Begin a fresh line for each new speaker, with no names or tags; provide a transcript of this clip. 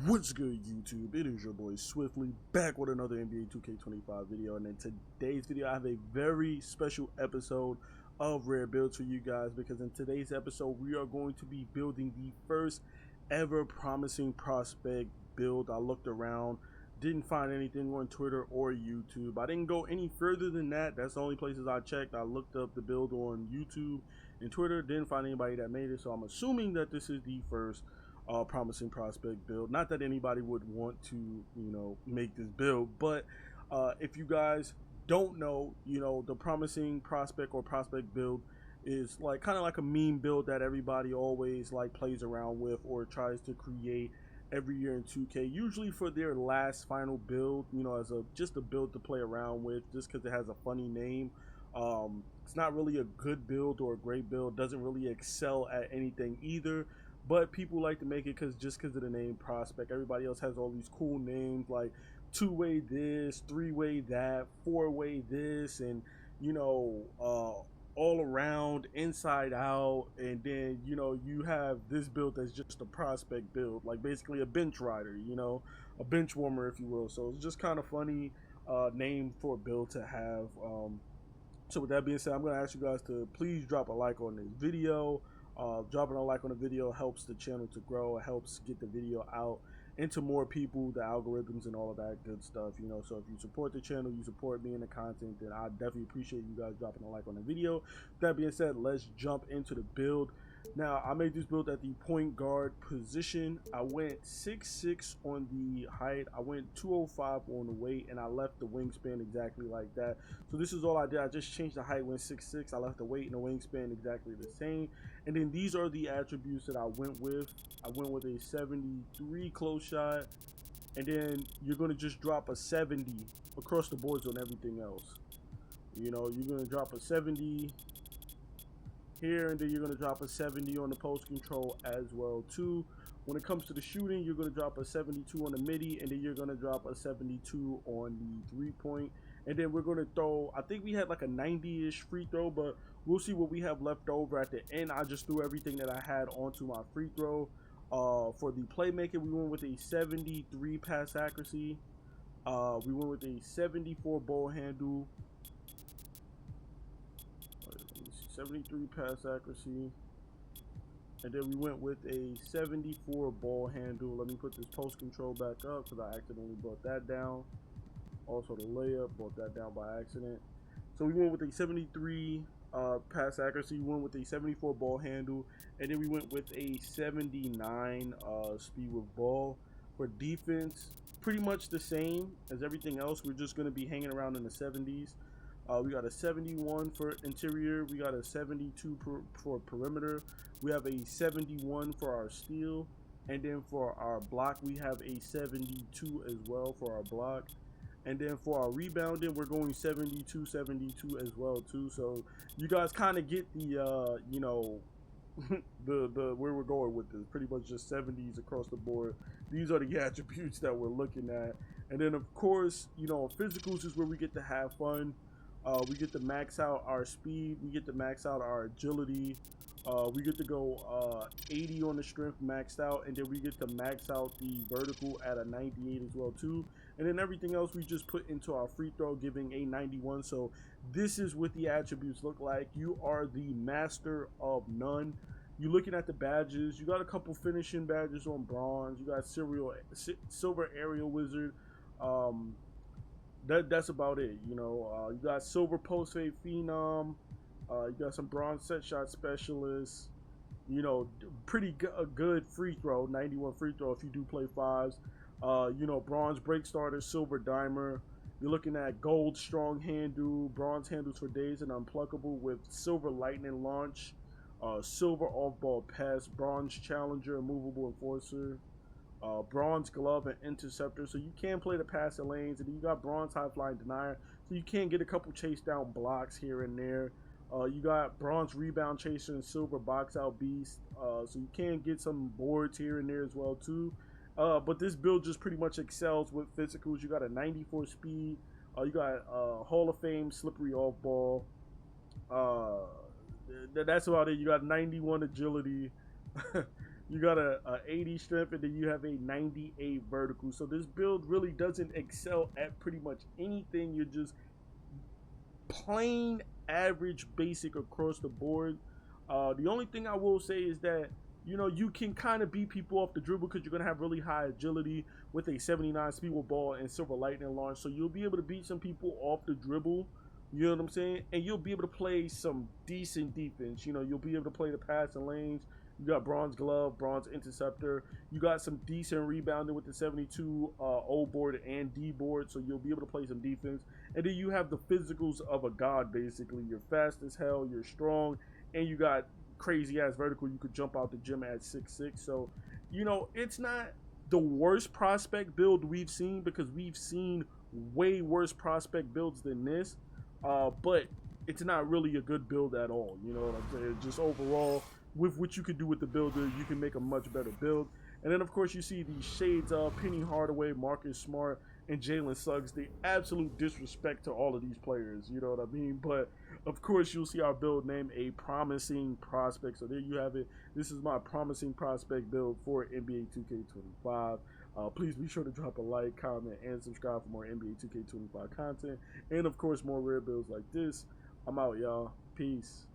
What's good, YouTube? It is your boy Swiftly back with another NBA 2K25 video, and in today's video I have a very special episode of Rare Builds for you guys, because in today's episode we are going to be building the first ever promising prospect build. I looked around, didn't find anything on Twitter or YouTube. I didn't go any further than that. That's the only places I checked. I looked up the build on YouTube and Twitter, didn't find anybody that made it, so I'm assuming that this is the first promising prospect build. Not that anybody would want to, make this build, but if you guys don't know, the promising prospect or prospect build is like kind of like a meme build that everybody always like plays around with or tries to create every year in 2K, usually for their last final build, as just a build to play around with, just because it has a funny name. It's not really a good build or a great build, doesn't really excel at anything either, but people like to make it just because of the name prospect. Everybody else has all these cool names like two-way this, three-way that, four-way this, and all around, inside out, and then you have this build that's just a prospect build, like basically a bench rider, a bench warmer, if you will. So it's just kind of funny name for a build to have. So with that being said, I'm going to ask you guys to please drop a like on this video. Dropping a like on the video helps the channel to grow. It helps get the video out into more people, the algorithms and all of that good stuff, So if you support the channel, you support me in the content, then I definitely appreciate you guys dropping a like on the video. With that being said, let's jump into the build. Now, I made this build at the point guard position. I went 6'6" on the height. I went 205 on the weight, and I left the wingspan exactly like that. So this is all I did. I just changed the height, went 6'6". I left the weight and the wingspan exactly the same. And then these are the attributes that I went with. I went with a 73 close shot, and then you're going to just drop a 70 across the boards on everything else. You're going to drop a 70 here, and then you're going to drop a 70 on the post control as well too. When it comes to the shooting, you're going to drop a 72 on the midi, and then you're going to drop a 72 on the 3-point. And then we're going to throw, I think we had like a 90-ish free throw, but we'll see what we have left over at the end. I just threw everything that I had onto my free throw. For the playmaker, we went with a 73 pass accuracy. We went with a 74 ball handle. 73 pass accuracy. And then we went with a 74 ball handle. Let me put this post control back up because I accidentally brought that down. Also the layup, brought that down by accident. So we went with a 73 pass accuracy, we went with a 74 ball handle, and then we went with a 79 speed with ball. For defense, pretty much the same as everything else. We're just going to be hanging around in the 70s. We got a 71 for interior, we got a 72 for perimeter, we have a 71 for our steal, and then for our block we have a 72 as well for our block. And then for our rebounding, we're going 72 as well too. So you guys kind of get the the where we're going with this. Pretty much just 70s across the board. These are the attributes that we're looking at. And then of course, physicals is where we get to have fun. We get to max out our speed, we get to max out our agility, we get to go 80 on the strength maxed out, and then we get to max out the vertical at a 98 as well too. And then everything else we just put into our free throw, giving a 91. So this is what the attributes look like. You are the master of none. You're looking at the badges. You got a couple finishing badges on bronze. You got silver aerial wizard. That's about it. You got silver post fade phenom. You got some bronze set shot specialists. Pretty good free throw, 91 free throw if you do play fives. Bronze break starter, silver dimer. You're looking at gold strong handle, bronze handles for days and unpluckable with silver lightning launch, silver off ball pass, bronze challenger, movable enforcer, bronze glove and interceptor, so you can play the passing lanes. And then you got bronze high flying denier, so you can get a couple chase down blocks here and there. You got bronze rebound chaser and silver box out beast, so you can get some boards here and there as well too. But this build just pretty much excels with physicals. You got a 94 speed, you got Hall of Fame slippery off ball, that's about it. You got 91 agility. You got a 80 strength, and then you have a 98 vertical. So this build really doesn't excel at pretty much anything. You're just plain average basic across the board. The only thing I will say is that you can kind of beat people off the dribble because you're gonna have really high agility with a 79 speed with ball and silver lightning launch. So you'll be able to beat some people off the dribble. You know what I'm saying? And you'll be able to play some decent defense. You'll be able to play the passing lanes. You got bronze glove, bronze interceptor. You got some decent rebounding with the 72 O board and D board, so you'll be able to play some defense. And then you have the physicals of a god, basically. You're fast as hell, you're strong, and you got crazy ass vertical. You could jump out the gym at 6'6". So, it's not the worst prospect build we've seen, because we've seen way worse prospect builds than this. But it's not really a good build at all. You know what I'm saying? Just overall, with what you can do with the builder, you can make a much better build. And then, of course, you see these shades of Penny Hardaway, Marcus Smart, and Jalen Suggs. The absolute disrespect to all of these players. You know what I mean? But, of course, you'll see our build name a promising prospect. So there you have it. This is my promising prospect build for NBA 2K25. Please be sure to drop a like, comment, and subscribe for more NBA 2K25 content. And, of course, more rare builds like this. I'm out, y'all. Peace.